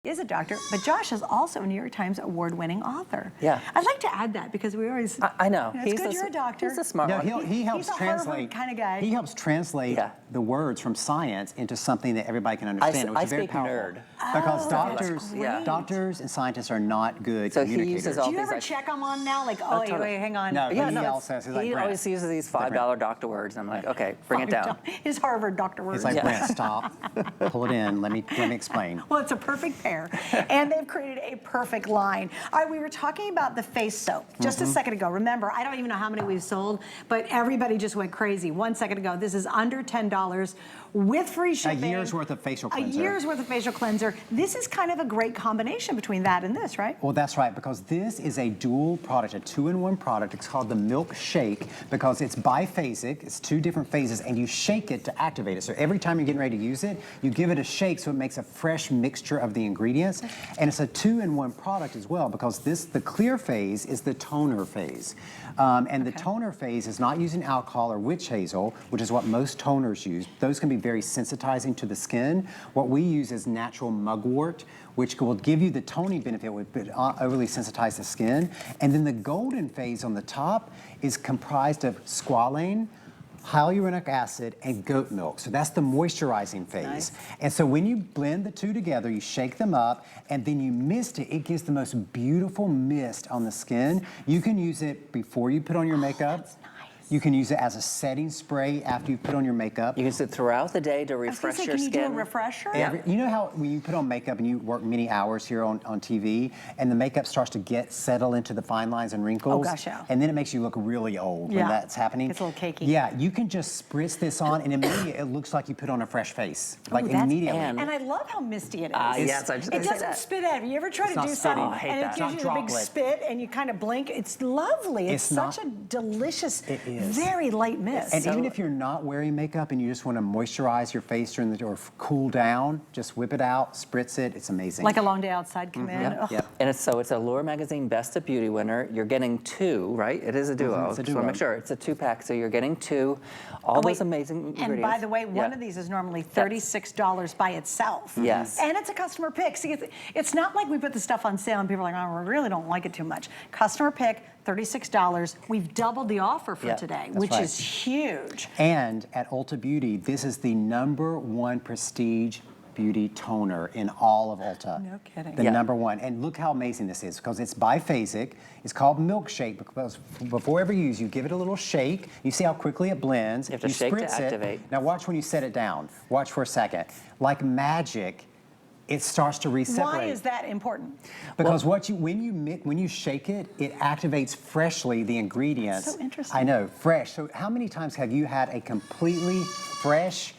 Is a doctor, but Josh is also a New York Times award-winning author. Yeah. I'd like to add that because we always. I know. It's good you're a doctor. He's a smart one. He helps he's a translate. kind of guy. He helps translate the words from science into something that everybody can understand, which is very powerful. Nerd. Because that's doctors and scientists are not good So he communicators. uses all Do you these ever check them on now? Like, oh, wait, hang on. No, Yeah, he no, also says, he's like, he Brent, always uses these $5 doctor words. I'm like, okay, bring it down. His Harvard doctor words. He's like, Brent, stop, pull it in, let me explain. Well, it's a perfect pair. And they've created a perfect line. All right, we were talking about the face soap just a second ago. Remember, I don't even know how many we've sold, but everybody just went crazy 1 second ago. This is under $10 with free shipping. A year's worth of facial cleanser. A year's worth of facial cleanser. This is kind of a great combination between that and this, right? Well, that's right, because this is a dual product, a two-in-one product. It's called the Milk Shake because it's biphasic. It's 2 different phases, and you shake it to activate it. So every time you're getting ready to use it, you give it a shake so it makes a fresh mixture of the ingredients. And it's a two-in-one product as well because the clear phase is the toner phase. The toner phase is not using alcohol or witch hazel, which is what most toners use. Those can be very sensitizing to the skin. What we use is natural mugwort, which will give you the toning benefit but overly sensitize the skin. And then the golden phase on the top is comprised of squalane, hyaluronic acid, and goat milk. So that's the moisturizing phase. Nice. And so when you blend the two together, you shake them up, and then you mist it. It gives the most beautiful mist on the skin. You can use it before you put on your makeup. That's nice. You can use it as a setting spray after you put on your makeup. You can use it throughout the day to refresh your can you skin. do a refresher? You know how when you put on makeup and you work many hours here on TV, and the makeup starts to settle into the fine lines and wrinkles? Oh, gosh, yeah. And then it makes you look really old when that's happening. It's a little cakey. Yeah, you can just spritz this on, and immediately it looks like you put on a fresh face. Like immediately. And I love how misty it is. Yes, I was just it gonna say doesn't that. spit out. Have you ever tried to not do spitting. something Oh, I hate and that. it gives It's you not the big droplet. spit and you kind of blink? It's lovely. It's such a delicious, very light mist. And even if you're not wearing makeup and you just want to moisturize your face during or cool down, just whip it out, spritz it. It's amazing. like a long day outside come in. Yep, Oh. yep. And it's Allure Magazine Best of Beauty winner. You're getting 2, right? It is a duo. It's a Just want to duo. make sure. It's a 2-pack, so you're getting 2. All those amazing ingredients. And by the way, one of these is normally $36 by itself. Yes. And it's a customer pick. See, it's not like we put the stuff on sale and people are like, oh, we really don't like it too much. Customer pick, $36. We've doubled the offer for today, which right. is huge. And at Ulta Beauty, this is the #1 prestige beauty toner in all of Ulta. No kidding. The #1. And look how amazing this is because it's biphasic. It's called milkshake because before every use, you give it a little shake. You see how quickly it blends. You have to shake to spritz it. activate. Now watch when you set it down. Watch for a second. Like magic, it starts to reseparate. Why is that important? Because when you shake it, it activates freshly the ingredients. So interesting. I know, fresh. So how many times have you had a completely fresh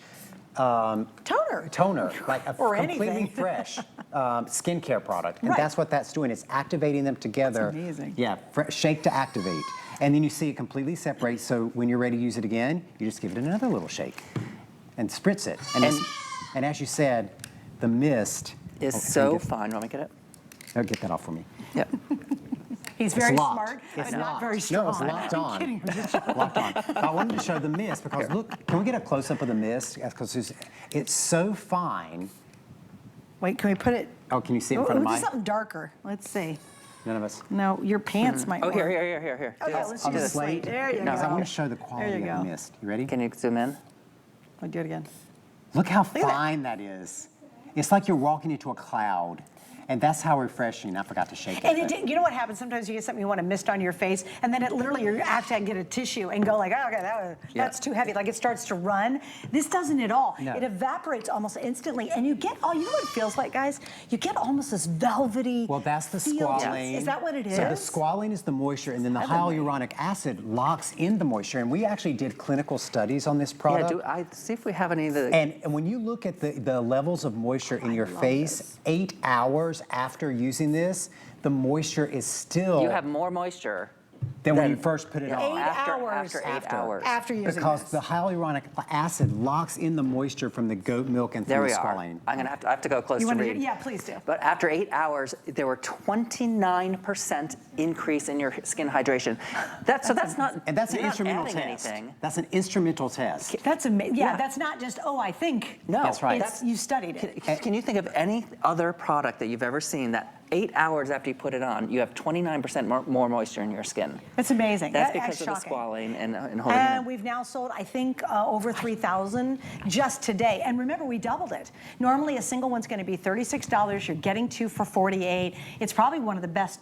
toner, like a Or completely anything. fresh skincare product? And Right. that's what that's doing. It's activating them together. That's amazing. Yeah, shake to activate. And then you see it completely separate. So when you're ready to use it again, you just give it another little shake and spritz it. And as you said, the mist is so fine. Want me to get it? Oh, get that off for me. Yep. He's very locked. smart, It's but not locked. very strong. No, it's locked on. I'm kidding. Locked on. I wanted to show the mist because look, can we get a close-up of the mist? Because it's so fine. Wait, can we put it? Oh, can you see it in front of do mine? something darker. Let's see. None of us. No, your pants might Oh, work. here. Okay, Do this. let's On do the the slate. slate? There you go. Because I want to show the quality There you of go. the mist. You ready? Can you zoom in? We'll do it again. Look how at that. fine that is. It's like you're walking into a cloud. And that's how refreshing. I forgot to shake it. And you know what happens? Sometimes you get something you want to mist on your face, and then it literally you have to get a tissue and go like, oh, okay, that's too heavy. Like it starts to run. This doesn't at all. No. It evaporates almost instantly, and you get you know what it feels like, guys? You get almost this velvety. Well, that's the feel. squalane. Is that what it is? So the squalane is the moisture, and then the hyaluronic acid locks in the moisture. And we actually did clinical studies on this product. Yeah, see if we have any of the... And when you look at the levels of moisture in your face, 8 hours after using this, the moisture is still... You have more moisture Then when you first put it on. After 8 hours. After using Because this. the hyaluronic acid locks in the moisture from the goat milk and There from we the are. squalane. I have to go close You to want read. yeah, please do. But after 8 hours, there were 29% increase in your skin hydration. That's not. And that's an you're not instrumental adding test. anything. That's an instrumental test. That's amazing. Yeah, Yeah. that's not just, oh, I think. No, That's right. You studied it. Can you think of any other product that you've ever seen that 8 hours after you put it on, you have 29% more moisture in your skin? That's amazing. That's That's because of the shocking. squalane and holding And it. we've now sold, I think, over 3,000 just today. And remember, we doubled it. Normally, a single one's going to be $36. You're getting 2 for $48. It's probably one of the best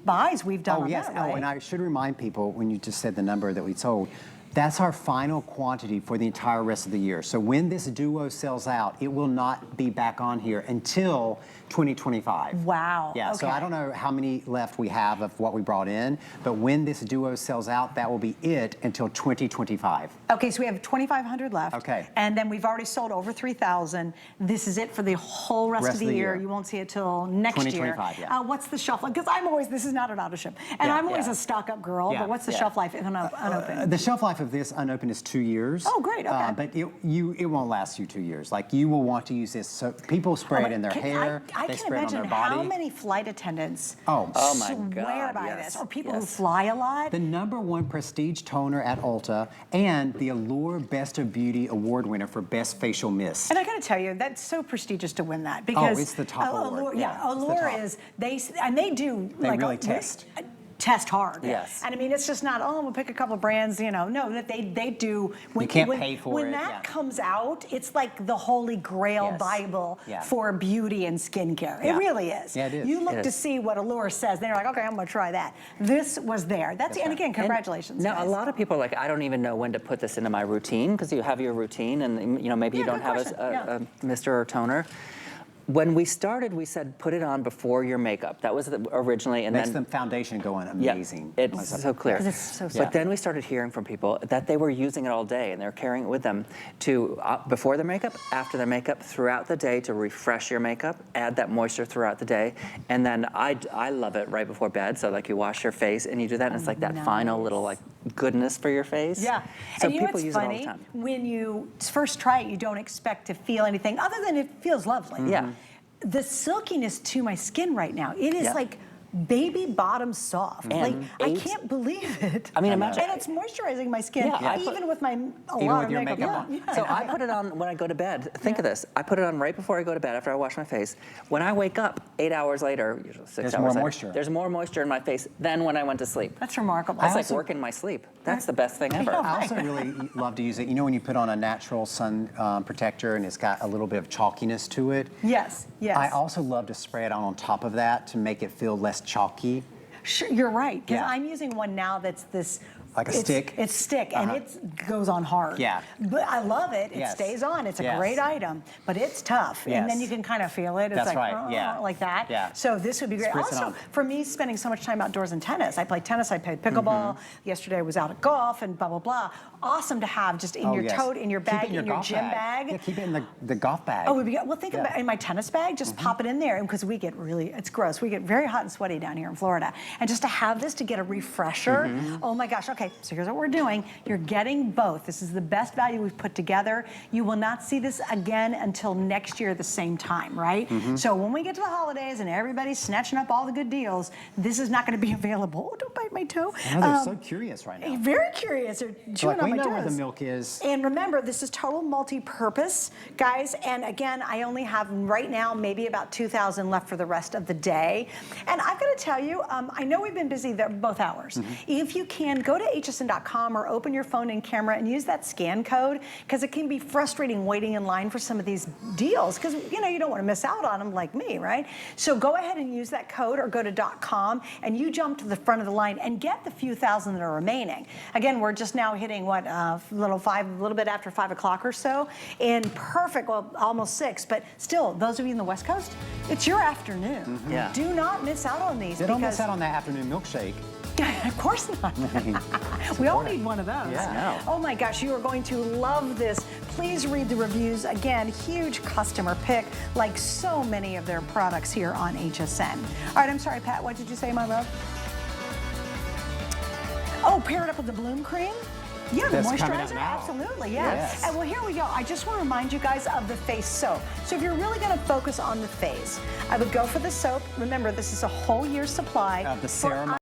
buys we've done Oh, on yes. that, Oh, right? and I should remind people, when you just said the number that we sold, that's our final quantity for the entire rest of the year. So when this duo sells out, it will not be back on here until 2025. Wow. Yeah, so okay. I don't know how many left we have of what we brought in, but when this duo sells out, that will be it until 2025. Okay, so we have 2,500 left. Okay. And then we've already sold over 3,000. This is it for the whole rest of the year. You won't see it till next year. 2025, yeah. What's the shelf life? Because this is not an auto ship. And Yeah, I'm always yeah. a stock up girl, Yeah, but what's the yeah. shelf life if unopened? The shelf life of this unopened is 2 years. Oh, great, okay. But it won't last you 2 years. Like, you will want to use this. So people spray it in their hair. I they can spray it on imagine their body. how many flight attendants Oh my swear God, by yes, this, or people who yes. fly a lot. The #1 prestige toner at Ulta and the Allure Best of Beauty award winner for Best Facial Mist. And I got to tell you, that's so prestigious to win that because it's the top award. Allure, Yeah, it's the Allure top. is they do They like really test. Test hard. Yes. And I mean, it's just not, oh, we'll pick a couple brands, no, that they do. You can't pay for when it, that yeah. comes out, it's like the holy grail Yes. Bible Yeah. for beauty and skincare. It Yeah. really is. Yeah, it is. You look It to is. see what Allure says, then you're like, okay, I'm going to try that. This was there. That's and right. again, congratulations. Now, guys. a lot of people are like, I don't even know when to put this into my routine, because you have your routine and maybe you Yeah, don't good have question. Yeah. a mister or toner. When we started, we said put it on before your makeup. That was originally, and Makes then the foundation go on yeah, amazing. it's so clear. 'Cause it's so But soft. then we started hearing from people that they were using it all day and they're carrying it with them to before their makeup, after their makeup, throughout the day to refresh your makeup, add that moisture throughout the day, and then I love it right before bed. So like you wash your face and you do that, and it's like that final little like goodness for your face. Yeah. So and you know people what's use funny? it all the time. When you first try it, you don't expect to feel anything other than it feels lovely. Yeah. The silkiness to my skin right now, it is Yeah. like baby bottom soft. And like I AIDS- can't believe it. I mean, imagine- And it's moisturizing my skin, Yeah, I even put- with my a Even lot with of your makeup. makeup on. on. Yeah. So I put it on when I go to bed. Think of this. I put it on right before I go to bed after I wash my face. When I wake up 8 hours later, usually 6 There's hours more later, moisture. there's more moisture in my face than when I went to sleep. That's remarkable. That's like also- working my sleep. That's the best thing ever. Yeah. I also really love to use it. You know, when you put on a natural sun protector and it's got a little bit of chalkiness to it. Yes, yes. I also love to spray it on top of that to make it feel less chalky. Sure, you're right, because Yeah. I'm using one now that's this. Like a it's- stick? It's stick, and it goes on hard. Yeah. But I love it. It Yes. stays on. It's a Yes. great item, but it's tough. And then Yes. you can kind of feel it. It's That's like, right, yeah. like that. Yeah. So this would be great. Spritz it Also, on. for me, spending so much time outdoors in tennis. I play tennis, I played pickleball. Yesterday I was out at golf and blah, blah, blah. Awesome to have just in Oh, your yes. tote, in your Keep it bag, in your golf gym bag. Yeah, keep it in the golf bag. Oh, well, think Yeah. about in my tennis bag, just pop it in there, because we get it's gross. We get very hot and sweaty down here in Florida. And just to have this to get a refresher, oh my gosh. Okay, so here's what we're doing. You're getting both. This is the best value we've put together. You will not see this again until next year at the same time, right? So when we get to the holidays and everybody's snatching up all the good deals, this is not going to be available. Oh, don't bite my toe. I know they're so curious right now. Very curious. They're So, chewing like, on we my know where the toes. milk is. And remember, this is total multi-purpose, guys. And again, I only have right now maybe about 2,000 left for the rest of the day. And I've got to tell you, I know we've been busy there both hours. If you can, go to hsn.com or open your phone and camera and use that scan code, because it can be frustrating waiting in line for some of these deals, because you don't want to miss out on them like me, right? So go ahead and use that code or go to .com and you jump to the front of the line and get the few thousand that are remaining. Again, we're just now hitting what, a little bit after 5 o'clock or so, and perfect, well, almost 6, but still, those of you in the West Coast, it's your afternoon. Yeah. Do not miss out on these. They don't because miss out on that afternoon milkshake. of course not. We all need one of those. Yeah. I know. Oh my gosh, you are going to love this. Please read the reviews. Again, huge customer pick, like so many of their products here on HSN. All right, I'm sorry, Pat, what did you say, my love? Oh, pair it up with the bloom cream? Yeah, the That's coming out moisturizer, now. absolutely, yeah. Yes. And well, here we go. I just want to remind you guys of the face soap. So if you're really going to focus on the face, I would go for the soap. Remember, this is a whole year's supply. Of the for ceramide